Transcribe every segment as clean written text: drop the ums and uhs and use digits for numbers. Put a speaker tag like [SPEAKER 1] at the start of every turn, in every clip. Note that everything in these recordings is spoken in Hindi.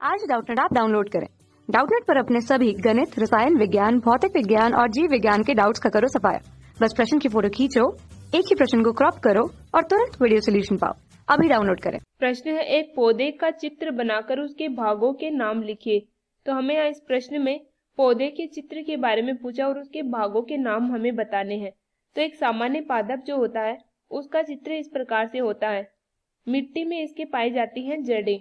[SPEAKER 1] आज डाउटनेट ऐप डाउनलोड करें। डाउटनेट पर अपने सभी गणित, रसायन विज्ञान, भौतिक विज्ञान और जीव विज्ञान के डाउट्स का करो सफाया। बस प्रश्न की फोटो खींचो, एक ही प्रश्न को क्रॉप करो और तुरंत वीडियो सोल्यूशन पाओ। अभी डाउनलोड करें।
[SPEAKER 2] प्रश्न है, एक पौधे का चित्र बनाकर उसके भागों के नाम लिखिए। तो हमें यहाँ इस प्रश्न में पौधे के चित्र के बारे में पूछा और उसके भागों के नाम हमें बताने हैं। तो एक सामान्य पादप जो होता है उसका चित्र इस प्रकार से होता है। मिट्टी में इसके पाई जाती हैं जड़ें,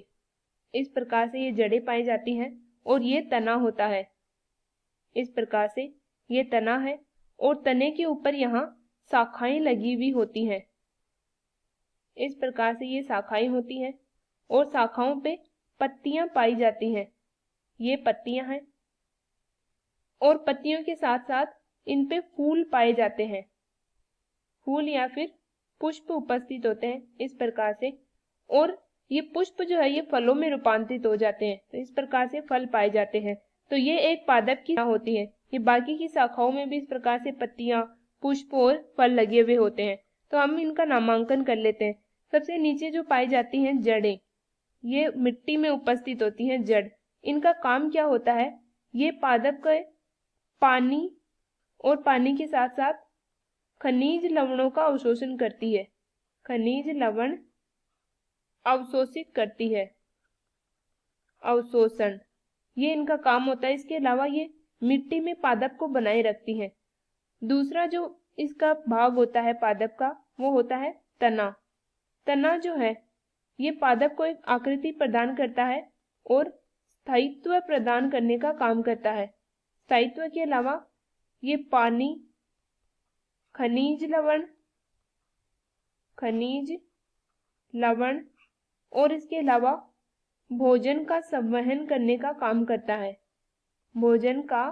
[SPEAKER 2] इस प्रकार से ये जड़ें पाई जाती हैं और ये तना होता है। इस प्रकार से ये तना है और तने के ऊपर यहाँ शाखाएं लगी हुई होती हैं। इस प्रकार से ये शाखाएं होती हैं और शाखाओं पे पत्तियां पाई जाती हैं। ये पत्तियां हैं और पत्तियों के साथ साथ इन पे फूल पाए जाते हैं। फूल या फिर पुष्प उपस्थित होते हैं इस प्रकार से, और ये पुष्प जो है ये फलों में रूपांतरित हो जाते हैं। तो इस प्रकार से फल पाए जाते हैं। तो ये एक पादप की होती है। ये बाकी की शाखाओं में भी इस प्रकार से पत्तियां, पुष्प और फल लगे हुए होते हैं। तो हम इनका नामांकन कर लेते हैं। सबसे नीचे जो पाई जाती हैं जड़ें, ये मिट्टी में उपस्थित होती हैं जड़। इनका काम क्या होता है? ये पादप का पानी और पानी के साथ साथ खनिज लवणों का अवशोषण करती है। खनिज लवण अवशोषित करती है, अवशोषण, ये इनका काम होता है। इसके अलावा ये मिट्टी में पादप को बनाए रखती है। दूसरा जो इसका भाग होता है पादप का, वो होता है तना। तना जो है ये पादप को एक आकृति प्रदान करता है और स्थायित्व प्रदान करने का काम करता है। स्थायित्व के अलावा ये पानी, खनिज लवण और इसके अलावा भोजन का संवहन करने का काम करता है। भोजन का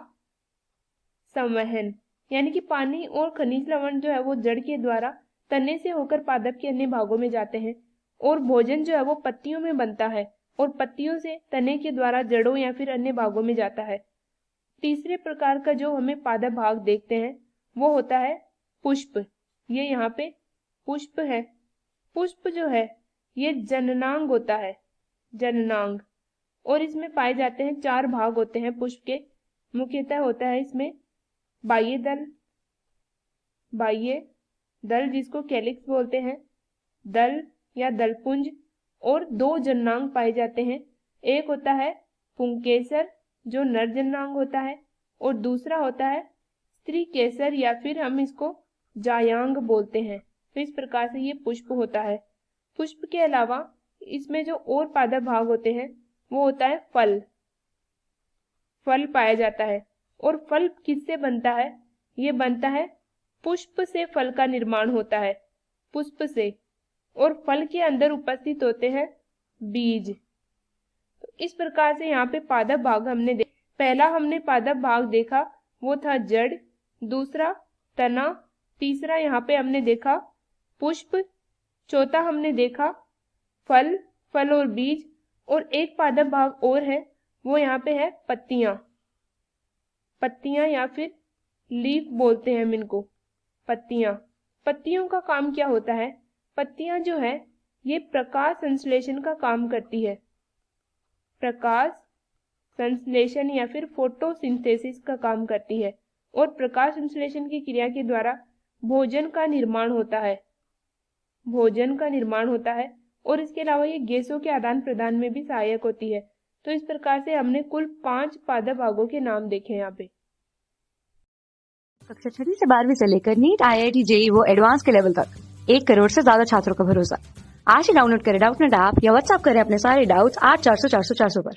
[SPEAKER 2] संवहन यानी कि पानी और खनिज लवण जो है वो जड़ के द्वारा तने से होकर पादप के अन्य भागों में जाते हैं और भोजन जो है वो पत्तियों में बनता है और पत्तियों से तने के द्वारा जड़ों या फिर अन्य भागों में जाता है। तीसरे प्रकार का जो हमें पादप भाग देखते हैं वो होता है पुष्प। ये यहाँ पे पुष्प है। पुष्प जो है ये जननांग होता है, जननांग, और इसमें पाए जाते हैं 4 भाग होते हैं पुष्प के। मुख्यतः होता है इसमें बाह्य दल जिसको कैलिक्स बोलते हैं, दल या दलपुंज, और 2 जननांग पाए जाते हैं। एक होता है पुंकेसर जो नर जननांग होता है और दूसरा होता है स्त्री केसर या फिर हम इसको जायांग बोलते हैं। तो इस प्रकार से ये पुष्प होता है। पुष्प के अलावा इसमें जो और पादप भाग होते हैं वो होता है फल। फल पाया जाता है और फल किससे बनता है? ये बनता है पुष्प से, फल का निर्माण होता है पुष्प से, और फल के अंदर उपस्थित होते हैं बीज। तो इस प्रकार से यहाँ पे पादप भाग हमने पहला हमने पादप भाग देखा वो था जड़, दूसरा तना, तीसरा यहाँ पे हमने देखा पुष्प, चौथा हमने देखा फल और बीज, और एक पादप भाग और है वो यहाँ पे है पत्तियां या फिर लीफ बोलते हैं हम इनको। पत्तियों का काम क्या होता है? पत्तियां जो है ये प्रकाश संश्लेषण का काम करती है। प्रकाश संश्लेषण या फिर फोटोसिंथेसिस का काम करती है और प्रकाश संश्लेषण की क्रिया के द्वारा भोजन का निर्माण होता है और इसके अलावा ये गैसों के आदान प्रदान में भी सहायक होती है। तो इस प्रकार से हमने कुल 5 पादप भागों के नाम देखे यहाँ पे।
[SPEAKER 1] कक्षा 6 से 12वीं से लेकर नीट, IIT, JEE वो एडवांस के लेवल तक 1 करोड़ से ज्यादा छात्रों का भरोसा। आज ही डाउनलोड करें डाउटनेट ऐप या व्हाट्सएप करें अपने सारे डाउट्स 8400 400 400 पर।